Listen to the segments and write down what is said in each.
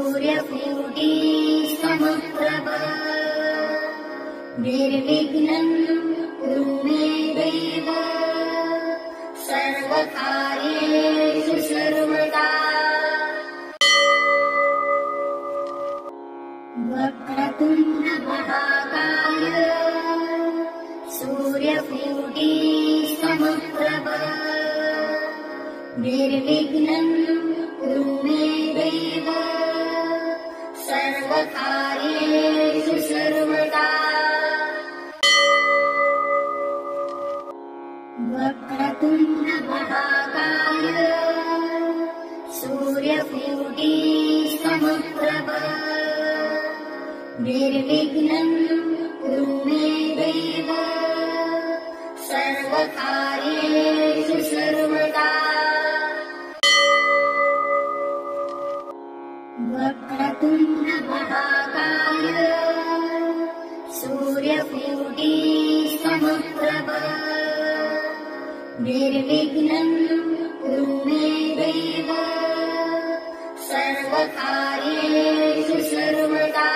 सूर्यकोटि समप्रभ निर्विघ्नं कुरु मे देव सर्वकार्येषु सर्वदा। वक्रतुण्ड महाकाय सूर्यकोटि समप्रभ निर्विघ्नं कुरु मे देव सर्वकार्येषु सर्वदा। वक्रतुण्ड महाकाय सूर्यकोटि समप्रभ निर्विघ्नं कुरु मे देव सर्वकार्येषु सर्वदा। वक्रतुण्ड महाकाय सूर्यकोटि समप्रभ निर्विघ्नं कुरु मे देव सर्वकार्येषु सर्वदा।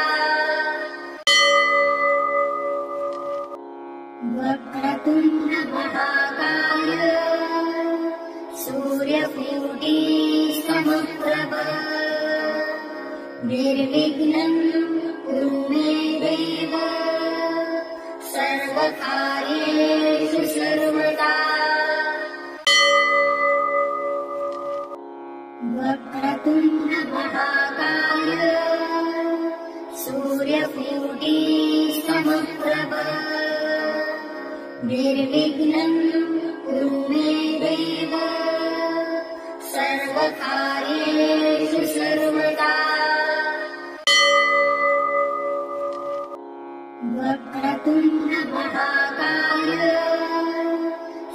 वक्रतुण्ड महाकाय सूर्यकोटि समप्रभ निर्विघ्नं कुरु मे देव सर्वकार्येषु सर्वदा। वक्रतुण्ड महाकाय सूर्यकोटि समप्रभ निर्विघ्नं कुरु मे देव सर्वकार्येषु सर्वदा। वक्रतुण्ड महाकाय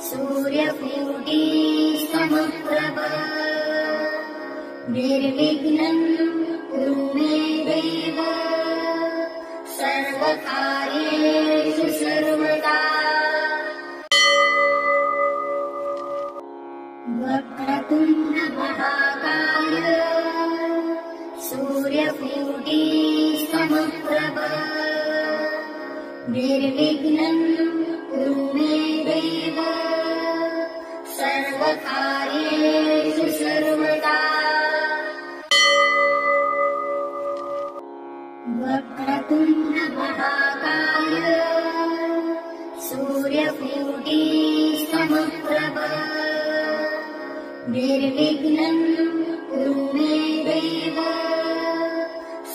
सूर्यकोटि समप्रभ निर्विघ्नं कुरु मे देव सर्वकार्येषु सर्वदा। वक्रतुण्ड महाकाय सूर्यकोटि समप्रभ निर्विघ्नं कुरु मे देव सर्वकार्येषु सर्वदा। वक्रतुण्ड महाकाय सूर्यकोटि समप्रभ निर्विघ्नं कुरु मे देव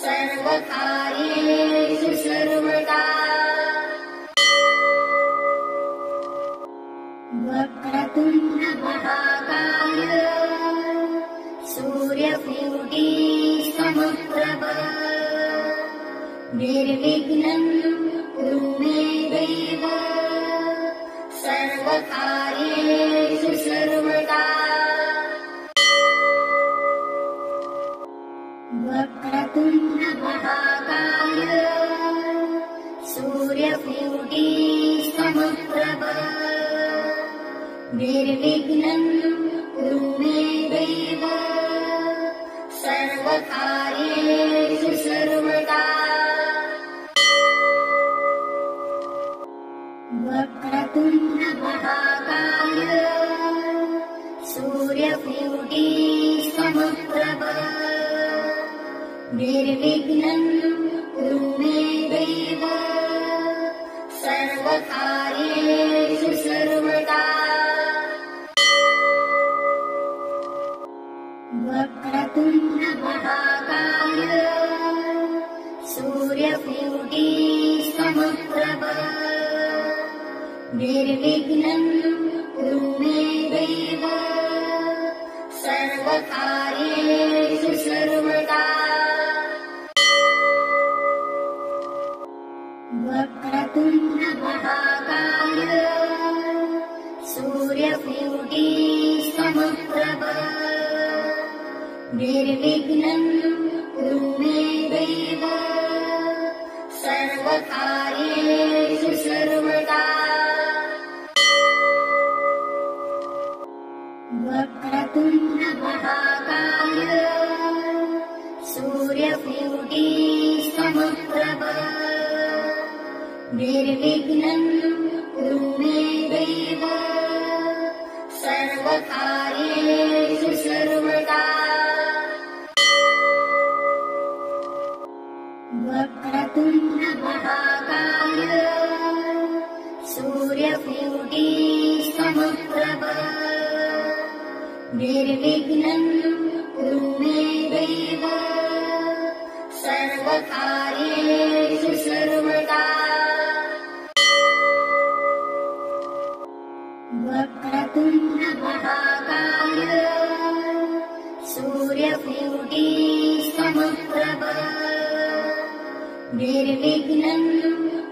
सर्वकार्येषु सर्वदा। वक्रतुण्ड महाकाय सूर्यकोटि समप्रभ निर्विघ्नं कुरु मे देव सर्वकार्येषु सर्वदा। वक्रतुण्ड महाकाय सूर्यकोटि समप्रभ निर्विघ्नं कुरु मे देव सर्वकार्येषु सर्वदा। वक्रतुण्ड महाकाय सूर्यकोटि समप्रभ निर्विघ्नं कुरु मे देव सर्वकार्येषु सर्वदा। वक्रतुण्ड महाकाय सूर्यकोटि समप्रभ निर्विघ्नं कुरु मे देव सर्वकार्येषु सर्वदा। वक्रतुण्ड महाकाय सूर्यकोटि समप्रभ निर्विघ्नं कुरु मे देव सर्वकार्येषु सर्वदा। वक्रतुण्ड महाकाय सूर्य सूर्यकोटि समप्रभ निर्विघ्नं कुरु मे देव सर्वकार्येषु सर्वदा वक्रतुण्ड महाकाय सूर्यकोटि समप्रभ निर्विघ्नं कुरु मे देव सर्वकार्येषु सर्वदा वक्रतुण्ड महाकाय सूर्यकोटि समप्रभ निर्विघ्नं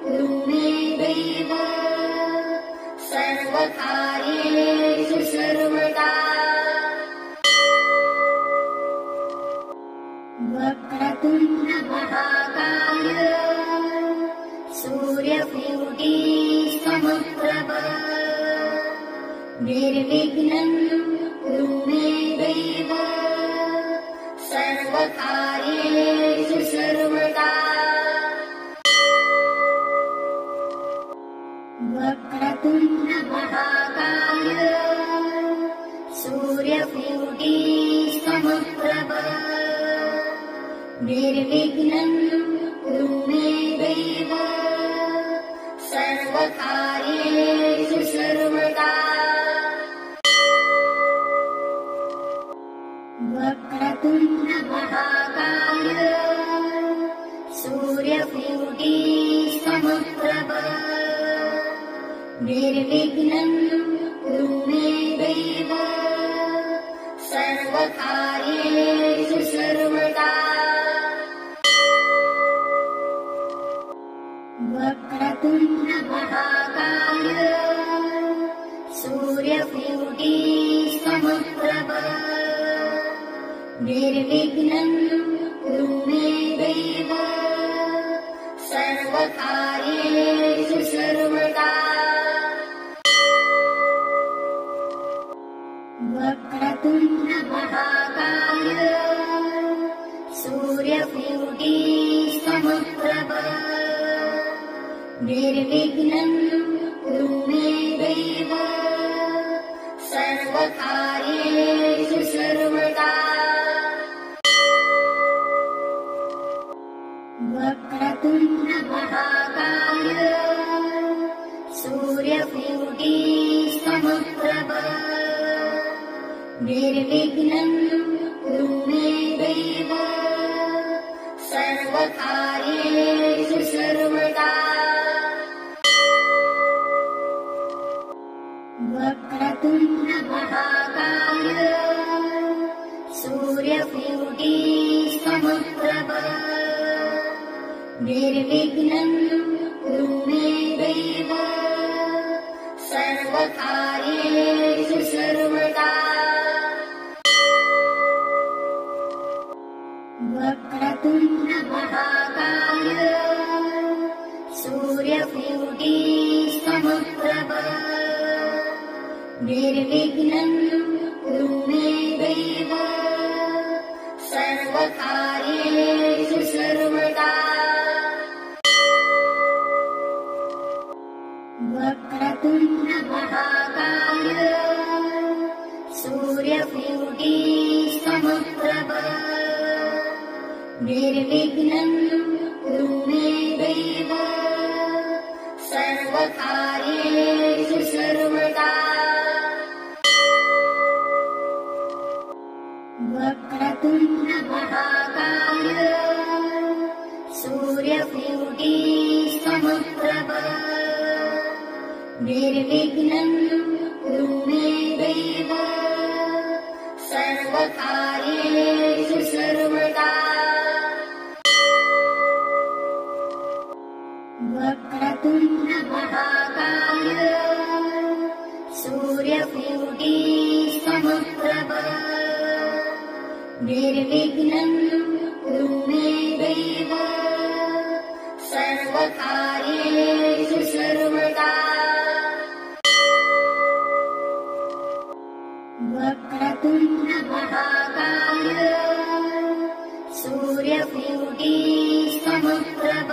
कुरु मे देव सर्वकार्येषु सर्वदा वक्रतुण्ड महाकाय सूर्यकोटि समप्रभ निर्विघ्नं कुरु मे देव सर्वकार्येषु सर्वदा वक्रतुण्ड महाकाय सूर्यकोटि समप्रभ निर्विघ्नं कुरु मे देव सर्वकार्येषु सर्वदा वक्रतुण्ड महाकाय सूर्यकोटि समप्रभ निर्विघ्नं कुरु मे देव सर्वकार्येषु सर्वदा वक्रतुण्ड महाकाय सूर्यकोटि समप्रभ निर्विघ्नं कुरु मे देव सर्वकार्येषु सर्वदा वक्रतुण्ड महाकाय सूर्यकोटि समप्रभ निर्विघ्नं कुरु मे देव सर्वकार्येषु सर्वदा वक्रतुण्ड महाकाय सूर्यकोटि समप्रभ निर्विघ्नं कुरु मे देव सर्वकार्येषु सर्वदा वक्रतुण्ड महाकाय सूर्यकोटि समप्रभ निर्विघ्नं कुरु मे देव सर्वकार्येषु सर्वदा वक्रतुण्ड महाकाय सूर्यकोटि समप्रभ निर्विघ्नं कुरु मे देव सर्वकार्येषु सर्वदा वक्रतुण्ड महाकाय सूर्यकोटि समप्रभ निर्विघ्नं कुरु मे देव सर्वकार्येषु सर्वदा वक्रतुण्ड महाकाय सूर्यकोटि समप्रभ निर्विघ्नं कुरु मे देव सर्वकार्येषु सर्वदा वक्रतुण्ड महाकाय सूर्यकोटि समप्रभ निर्विघ्नं कुरु मे देव सर्वकार्येषु सर्वदा वक्रतुण्ड महाकाय सूर्यकोटि सूर्यकोटिः समप्रभ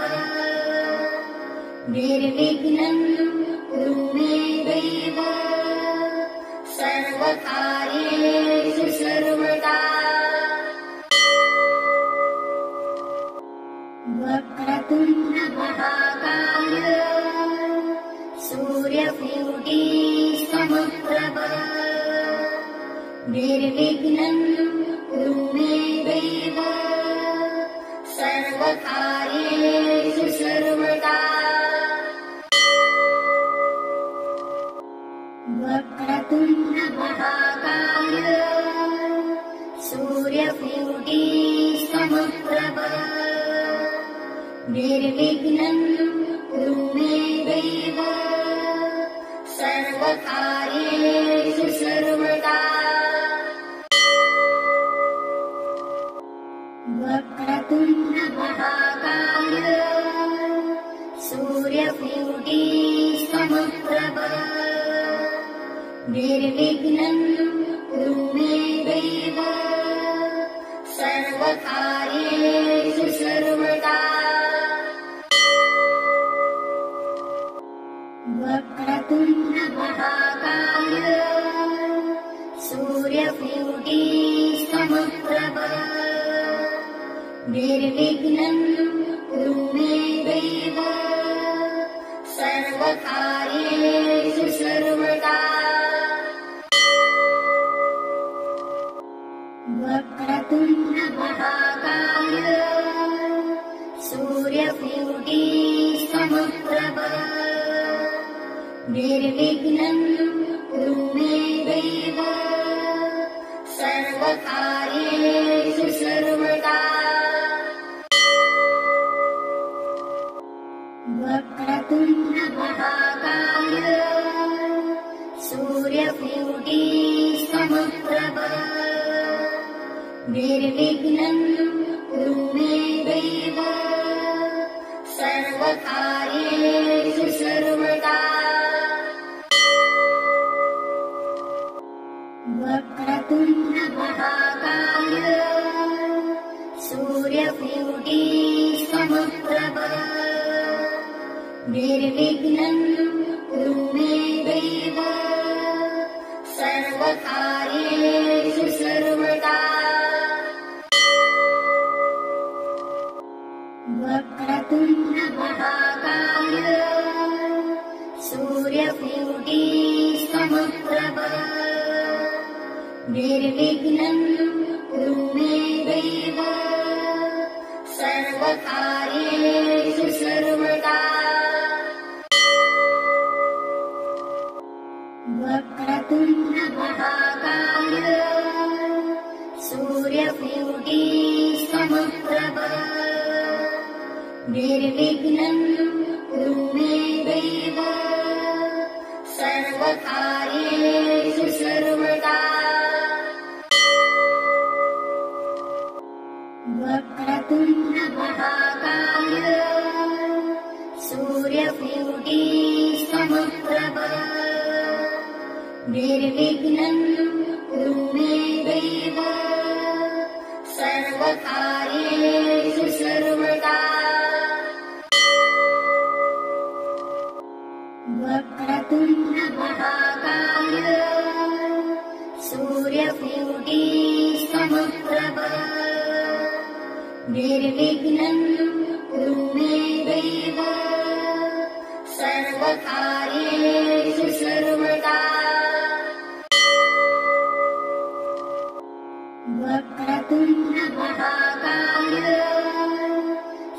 निर्विघ्नं कुरु मे देव सर्वकार्येषु सर्वदा वक्रतुण्ड महाकाय सूर्यकोटिः समप्रभ निर्विघ्नं कुरु मे देव सर्वकार्येषु सर्वदा वक्रतुण्ड महाकाय सूर्यकोटिः समप्रभ निर्विघ्नं कुरु मे देव सर्वकार्येषु सर्वदा वक्रतुण्ड महाकाय सूर्यकोटिः समप्रभ निर्विघ्नं कुरु मे देव सर्वकार्येषु सर्वदा वक्रतुण्ड महाकाय सूर्यकोटिः समप्रभ निर्विघ्नं कुरु मे देव सर्वकार्येषु सर्वदा वक्रतुण्ड महाकाय सूर्यकोटिः समप्रभ निर्विघ्नं कुरु मे देव सर्वकार्येषु सर्वदा वक्रतुण्ड महाकाय सूर्यकोटिः समप्रभ निर्विघ्नं कुरु मे देव सर्वकार्येषु सर्वदा वक्रतुण्ड महाकाय सूर्यकोटिः समप्रभ निर्विघ्नं कुरु मे देव सर्वकार्येषु सर्वदा वक्रतुण्ड महाकाय सूर्यकोटिः समप्रभ निर्विघ्नं कुरु मे देव सर्वकार्येषु सर्वदा वक्रतुण्ड महाकाय सूर्यकोटिः समप्रभ निर्विघ्नं कुरु मे देव सर्वकार्येषु सर्वदा वक्रतुण्ड महाकाय सूर्यकोटिः समप्रभ निर्विघ्नं कुरु मे देव सर्वकार्येषु सर्वदा वक्रतुण्ड महाकाय सूर्यकोटिः समप्रभ निर्विघ्नं कुरु मे देव सर्वकार्येषु सर्वदा वक्रतुण्ड महाकाय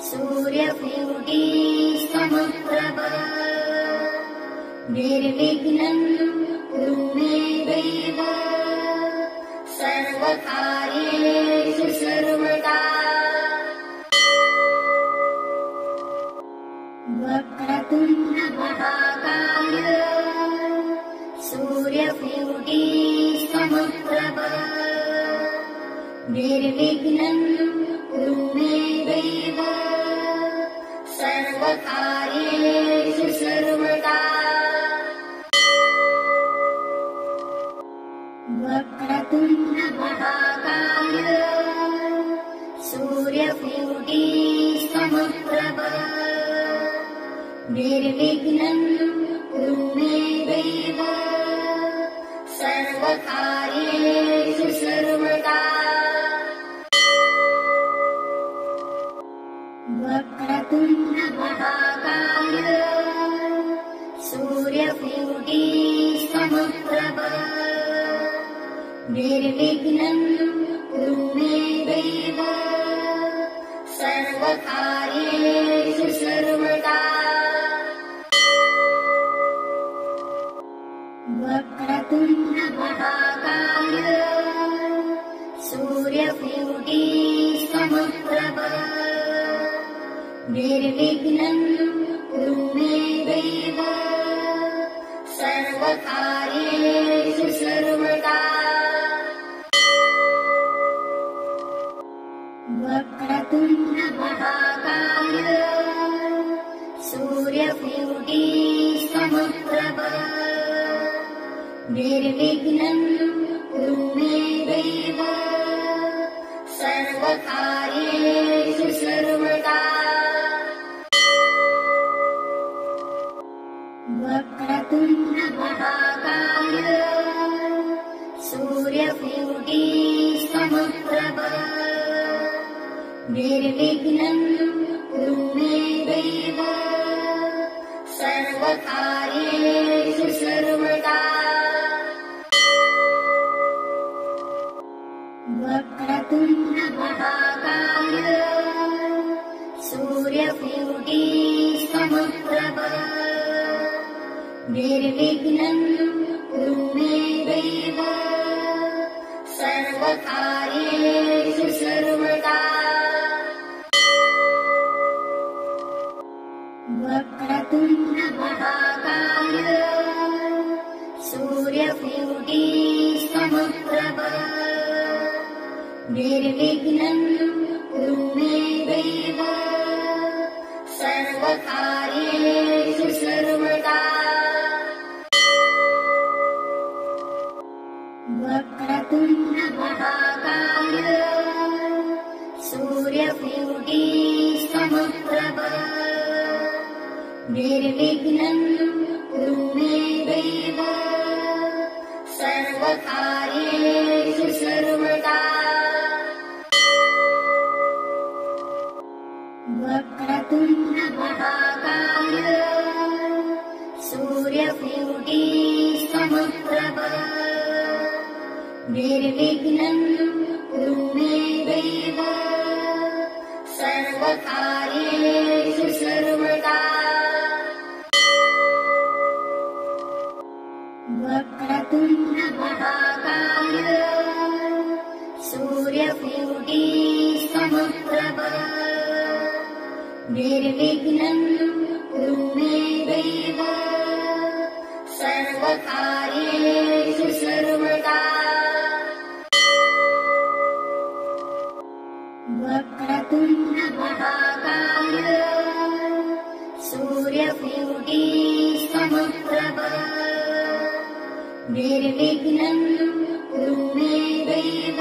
सूर्यकोटिः समप्रभ निर्विघ्नं कुरु मे देव सर्वकार्येषु सर्वदा वक्रतुण्ड महाकाय सूर्यकोटिः समप्रभ निर्विघ्नं कुरु मे देव सर्वकार्येषु सर्वदा वक्रतुण्ड महाकाय सूर्यकोटिः समप्रभ निर्विघ्नं कुरु मे देव सर्वकार्येषु सर्वदा वक्रतुण्ड महाकाय सूर्यकोटि समप्रभ निर्विघ्नं कुरु मे देव सर्वकार्येषु सर्वदा वक्रतुण्ड महाकाय सूर्यकोटि समप्रभ निर्विघ्नं कुरु मे देव सर्वकार्येषु सर्वदा वक्रतुण्ड महाकाय सूर्यकोटि समप्रभ निर्विघ्नं कुरु मे देव सर्वकार्येषु सर्वदा वक्रतुण्ड महाकाय सूर्यकोटि समप्रभ निर्विघ्नं कुरु मे देव सर्वकार्येषु सर्वदा वक्रतुण्ड महाकाय सूर्यकोटि समप्रभ निर्विघ्नं कुरु मे देव सर्वकार्येषु सर्वदा वक्रतुण्ड महाकाय सूर्यकोटि समप्रभ निर्विघ्नं कुरु मे देव सर्वकार्येषु सर्वदा वक्रतुण्ड महाकाय सूर्यकोटि समप्रभ निर्विघ्नं कुरु मे देव सर्वकार्येषु सर्वदा वक्रतुण्ड महाकाय सूर्यकोटि समप्रभ निर्विघ्नं कुरु मे देव सर्वकार्येषु सर्वदा वक्रतुण्ड महाकाय सूर्यकोटि समप्रभ निर्विघ्नं कुरु मे देव सर्वकार्येषु सर्वदा वक्रतुण्ड महाकाय सूर्यकोटि समप्रभ निर्विघ्नं कुरु मे देव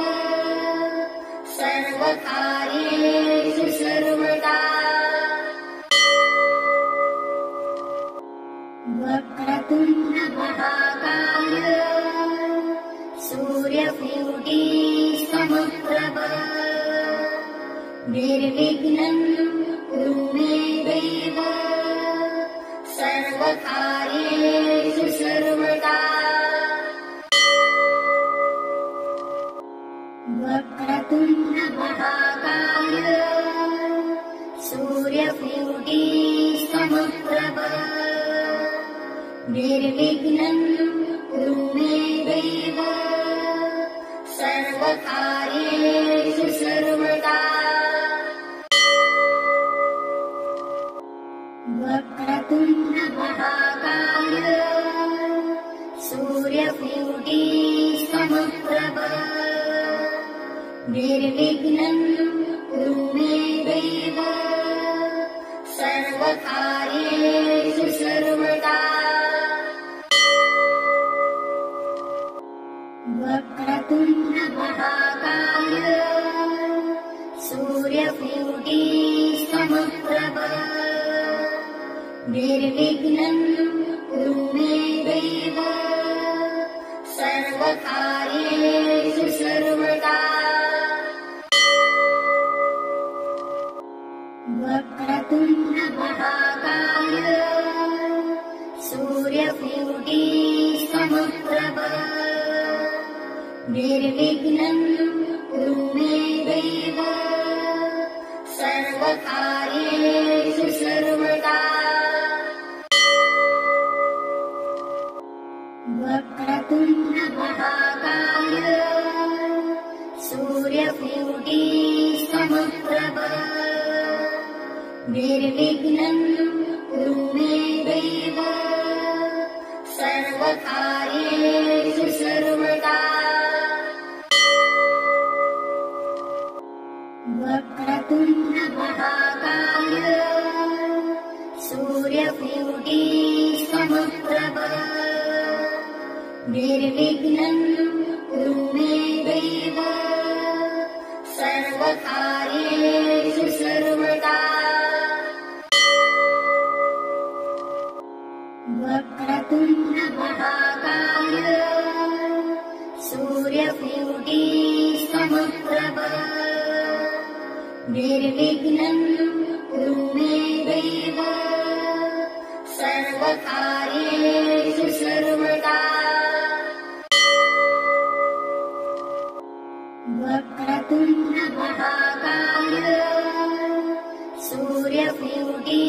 सर्वकार्येषु सर्वदा वक्रतुण्ड महाकाय सूर्यकोटि समप्रभ निर्विघ्नं कुरु मे देव सर्वकार्येषु सर्वदा वक्रतुण्ड महाकाय सूर्यकोटि समप्रभ निर्विघ्नं कुरु मे देव सर्वकार्येषु सर्वदा वक्रतुण्ड महाकाय सूर्यकोटि समप्रभ निर्विघ्नं कुरु मे देव सर्वकार्येषु सर्वदा वक्रतुण्ड महाकाय सूर्यकोटि निर्विघ्नं कुरु मे देव सर्वकार्येषु सर्वदा वक्रतुण्ड महाकाय सूर्यकोटि समप्रभ निर्विघ्नं कुरु मे देव सर्वकार्येषु सर्वदा वक्रतुण्ड महाकाय सूर्यकोटि समप्रभ निर्विघ्नं कुरु मे देव सर्वकार्येषु सर्वदा वक्रतुण्ड महाकाय सूर्यकोटि समप्रभ निर्विघ्नं कुरु मे देव सर्वकार्येषु सर्वदा वक्रतुण्ड महाकाय सूर्यकोटि समप्रभ निर्विघ्नं कुरु मे देव सर्वकार्येषु सर्वदा वक्रतुण्ड महाकाय सूर्यकोटि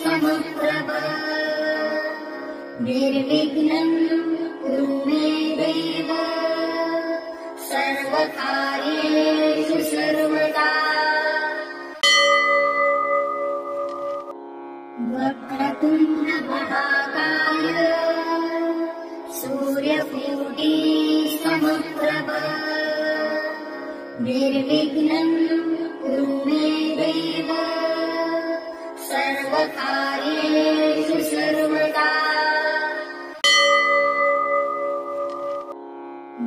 समप्रभ निर्विघ्नं कुरु मे देव सर्वकार्येषु सर्वदा वक्रतुण्ड महाकाय सूर्यकोटि समप्रभ निर्विघ्नं कुरु मे देव सर्वकार्येषु सर्वदा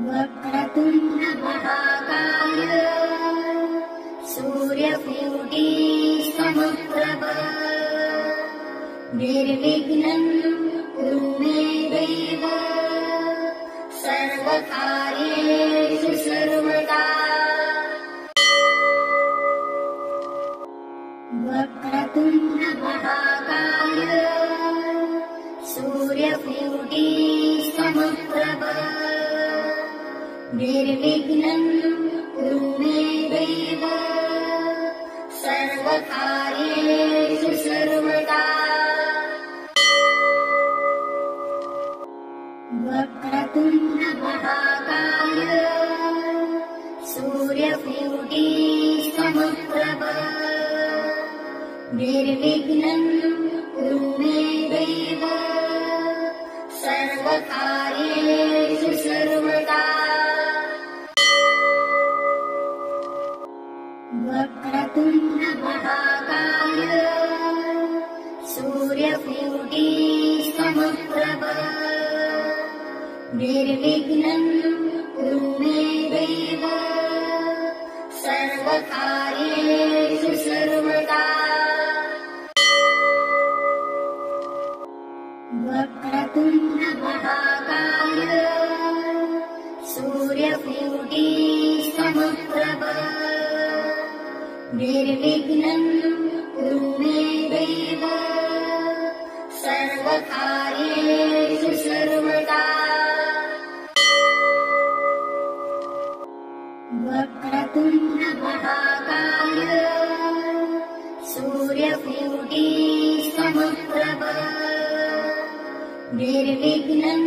वक्रतुण्ड महाकाय सूर्यकोटि समप्रभ निर्विघ्नं कुरु मे देव सर्वकार्येषु सर्वदा वक्रतुण्ड महाकाय सूर्यकोटि समप्रभ निर्विघ्नं कुरु मे देव सर्वकार्येषु सर्वदा वक्रतुण्ड महाकाय सूर्यकोटि समप्रभ निर्विघ्नं कुरु मे देव सर्वकार्येषु सर्वदा वक्रतुण्ड महाकाय सूर्यकोटि समप्रभ निर्विघ्नं कुरु मे देव सर्वकार्येषु सर्वदा वक्रतुण्ड महाकाय सूर्यकोटि समप्रभ निर्विघ्नं कुरु मे देव सर्वकार्येषु सर्वदा वक्रतुण्ड महाकाय सूर्यकोटि समप्रभ निर्विघ्नं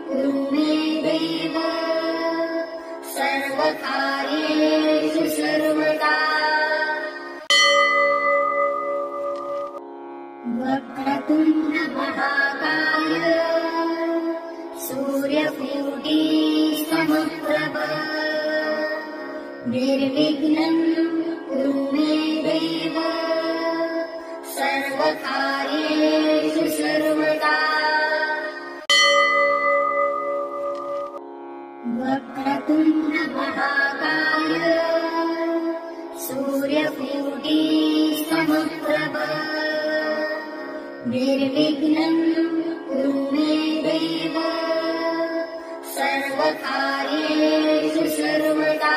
कुरु मे देव सर्वकार्येषु सर्वदा वक्रतुण्ड महाकाय सूर्यकोटि समप्रभ निर्विघ्नं कुरु मे देव सर्वकार्येषु सर्वदा वक्रतुण्ड महाकाय सूर्यकोटि समप्रभ निर्विघ्नं कुरु मे देव सर्वकार्येषु सर्वदा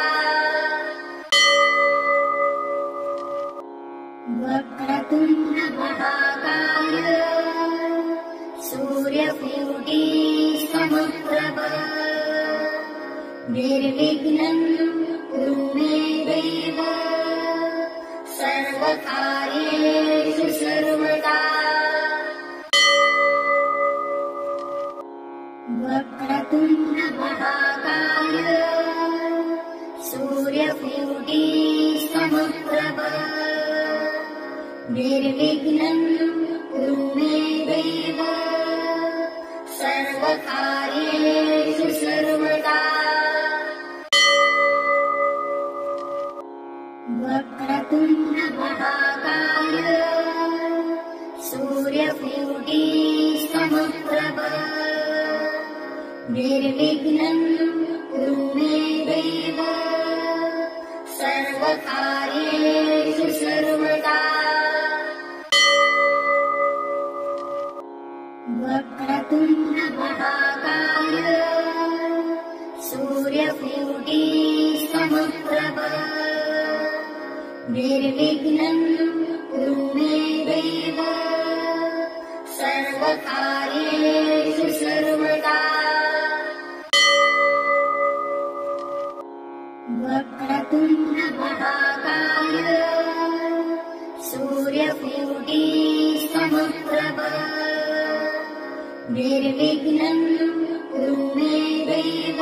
वक्रतुण्ड महाकाय सूर्यकोटिः समप्रभ निर्विघ्नं कुरु मे देव सर्वकार्येषु सर्वदा वक्रतुण्ड महाकाय सूर्यकोटिः समप्रभ निर्विघ्नं कुरु मे देव सर्वकार्येषु सर्वदा वक्रतुण्ड महाकाय सूर्यकोटिः समप्रभ निर्विघ्नं कुरु मे देव सर्वकार्येषु सर्वदा वक्रतुण्ड महाकाय सूर्यकोटिः समप्रभ निर्विघ्नं कुरु मे देव सर्वकार्येषु सर्वदा वक्रतुण्ड महाकाय सूर्यकोटिः समप्रभ निर्विघ्नं कुरु मे देव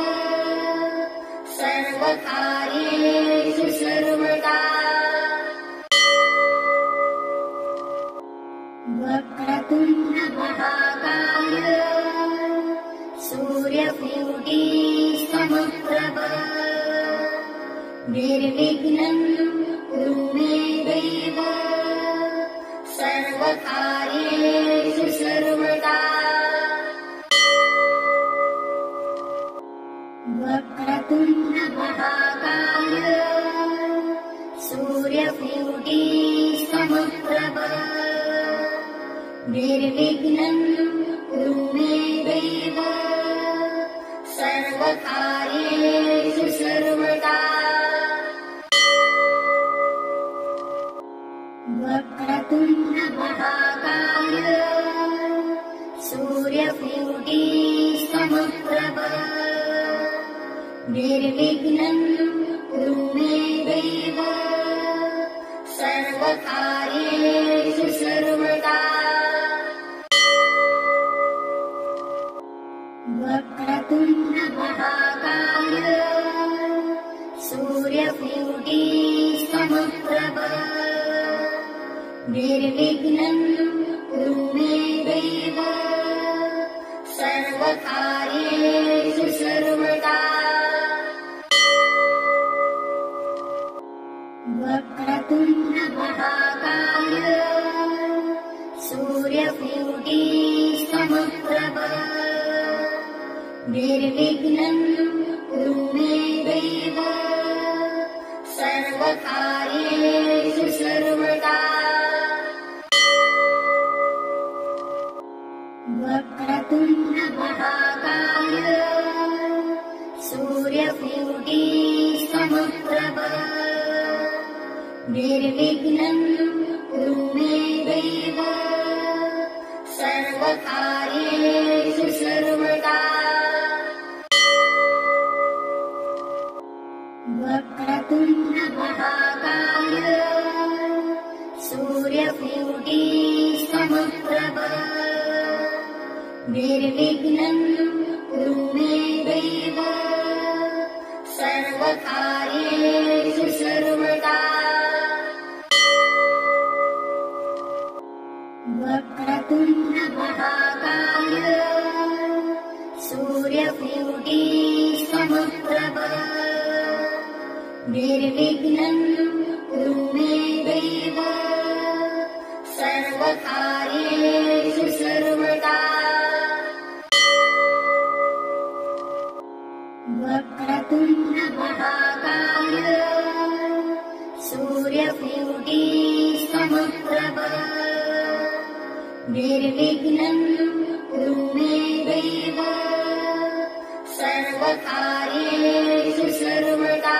सर्वकार्येषु सर्वदा वक्रतुण्ड महाकाय सूर्यकोटिः समप्रभ निर्विघ्नं कुरु मे देव सर्वकार्येषु सर्वदा वक्रतुण्ड महाकाय सूर्यकोटिः समप्रभ निर्विघ्नं कुरु मे देव सर्वकार्येषु सर्वदा वक्रतुण्ड महाकाय सूर्यकोटिः समप्रभ निर्विघ्नं कुरु मे देव सर्वकार्येषु सर्वदा वक्रतुण्ड महाकाय सूर्यकोटिः समप्रभ निर्विघ्नं कुरु मे देव सर्वकार्येषु सर्वदा वक्रतुण्ड महाकाय सूर्यकोटिः समप्रभ निर्विघ्नं कुरु मे देव सर्वकार्येषु सर्वदा वक्रतुण्ड महाकाय सूर्यकोटिः समप्रभ निर्विघ्नं कुरु मे देव सर्वकार्येषु सर्वदा वक्रतुण्ड महाकाय सूर्यकोटिः समप्रभ निर्विघ्नं कुरु मे देव सर्वकार्येषु सर्वदा वक्रतुण्ड महाकाय सूर्यकोटिः समप्रभ निर्विघ्नं कुरु मे देव सर्वकार्येषु सर्वदा वक्रतुण्ड महाकाय सूर्यकोटिः समप्रभ निर्विघ्नं कुरु मे देव सर्वकार्येषु सर्वदा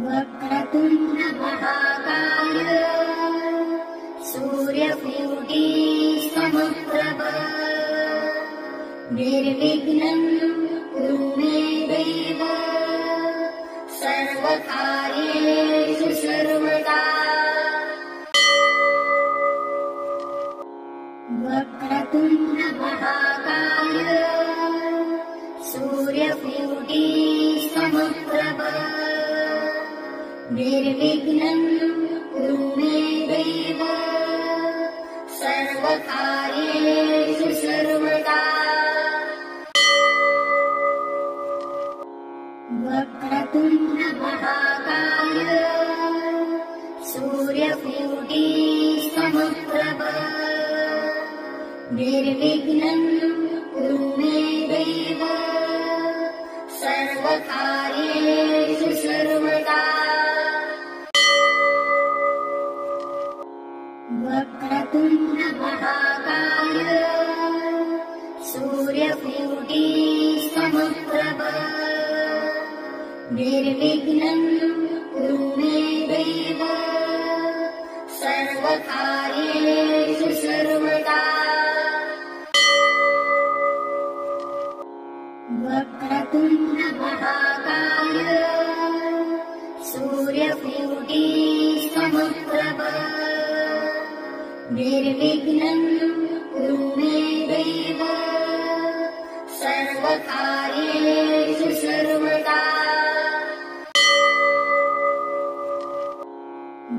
वक्रतुण्ड महाकाय सूर्यकोटिः समप्रभ निर्विघ्नं कुरु मे देव सर्वकार्येषु सर्वदा वक्रतुण्ड महाकाय सूर्यकोटिः समप्रभ निर्विघ्नं कुरु मे देव सर्वकार्येषु सर्वदा वक्रतुण्ड महाकाय सूर्यकोटिः समप्रभ निर्विघ्नं कुरु मे देव सर्वकार्येषु सर्वदा वक्रतुण्ड महाकाय सूर्यकोटिः समप्रभ निर्विघ्नं कुरु मे देव सर्वकार्येषु सर्वदा वक्रतुण्ड महाकाय सूर्यकोटिः समप्रभ निर्विघ्नं कुरु मे देव सर्वकार्येषु सर्वदा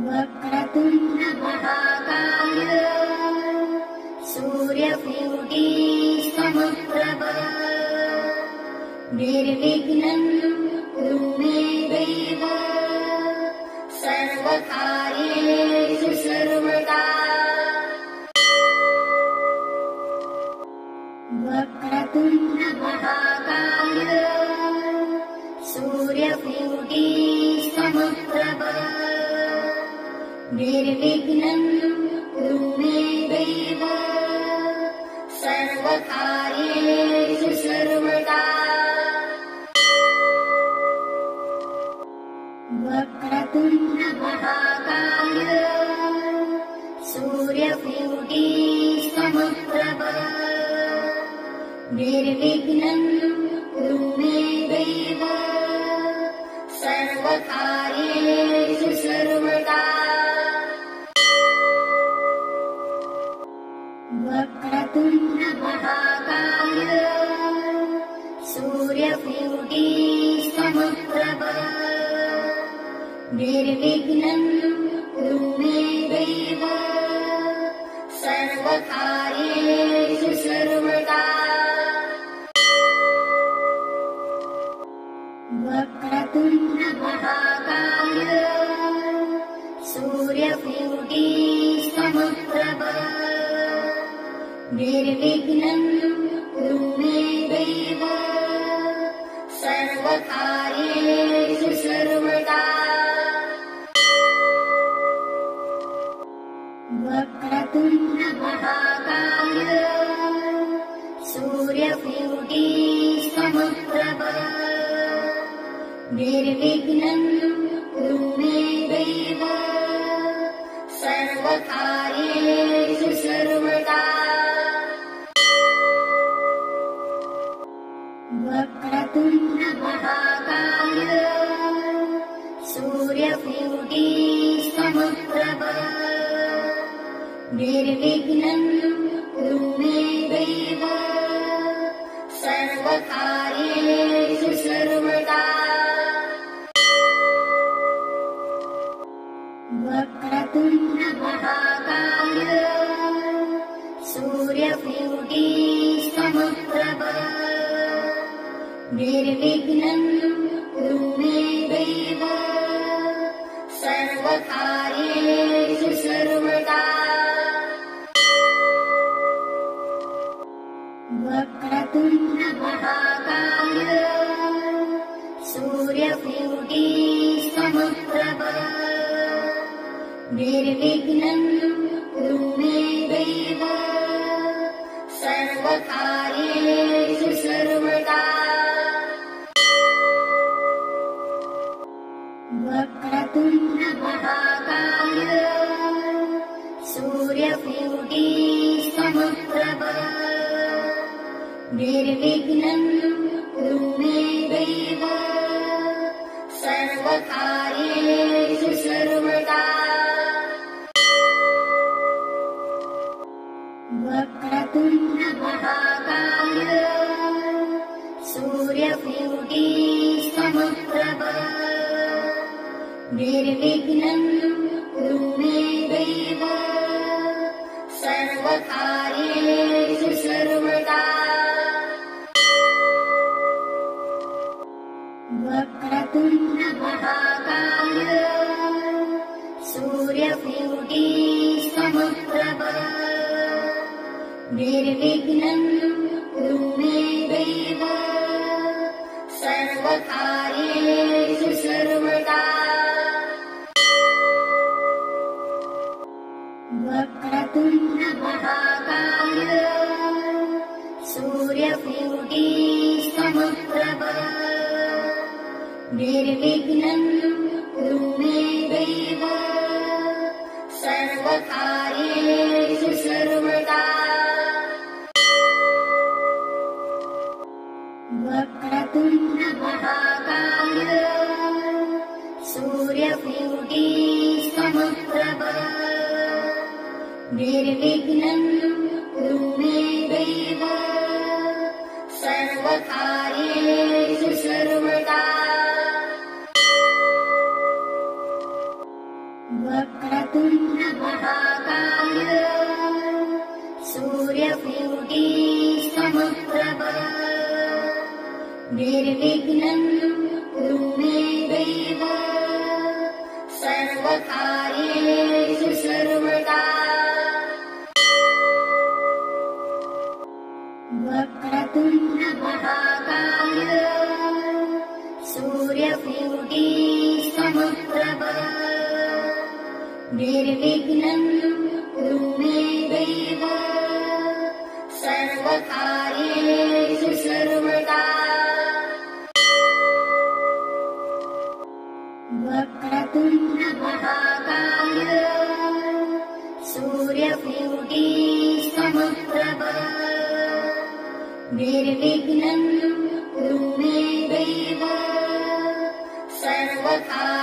वक्रतुण्ड महाकाय सूर्यकोटिः समप्रभ निर्विघ्नं कुरु मे देव सर्वकार्येषु सर्वदा वक्रतुण्ड महाकाय सूर्यकोटिः समप्रभ निर्विघ्नं कुरु मे देव सर्वकार्येषु सर्वदा वक्रतुण्ड महाकाय सूर्यकोटिः समप्रभ निर्विघ्नं कुरु मे देव सर्वकार्येषु सर्वदा वक्रतुण्ड महाकाय सूर्यकोटिः समप्रभ निर्विघ्नं कुरु मे देव सर्वकार्येषु सर्वदा वक्रतुण्ड महाकाय सूर्यकोटिः समप्रभ निर्विघ्नं कुरु मे देव सर्वकार्येषु सर्वदा वक्रतुण्ड महाकाय सूर्यकोटिः समप्रभ निर्विघ्नं कुरु मे देव सर्वकार्येषु सर्वदा वक्रतुण्ड महाकाय सूर्यकोटिः समप्रभ निर्विघ्नं कुरु मे देव सर्वकार्येषु सर्वदा वक्रतुण्ड महाकाय सूर्यकोटिः समप्रभ निर्विघ्नं कुरु मे देव सर्वकार्येषु सर्वदा वक्रतुण्ड महाकाय सूर्यकोटिः समप्रभ निर्विघ्नं कुरु मे देव सर्वकार्येषु सर्वदा। वक्रतुण्ड महाकाय सूर्यकोटिः समप्रभ निर्विघ्नं कुरु मे देव सर्वकार्येषु सर्वदा। वक्रतुण्ड महाकाय सूर्यकोटिः समप्रभ निर्विघ्नं कुरु मे देव सर्वकार्येषु सर्वदा। वक्रतुण्ड महाकाय सूर्यकोटिः समप्रभ निर्विघ्नं कुरु मे देव सर्वकार्येषु सर्वदा। वक्रतुण्ड महाकाय सूर्यकोटिः समप्रभ निर्विघ्नं कुरु मे देव सर्वकार्येषु सर्वदा। वक्रतुण्ड महाकाय सूर्यकोटिः समप्रभ निर्विघ्नं कुरु मे देव सर्वकार्येषु सर्वदा। वक्रतुण्ड महाकाय सूर्यकोटिः समप्रभ निर्विघ्नं कुरु मे देव सर्वकार्येषु सर्वदा। वक्रतुण्ड महाकाय सूर्यकोटिः समप्रभ निर्विघ्नं कुरु मे देव सर्वकार्येषु सर्वदा। वक्रतुण्ड महाकाय सूर्यकोटिः समप्रभ निर्विघ्नं कुरु मे देव सर्वकार्येषु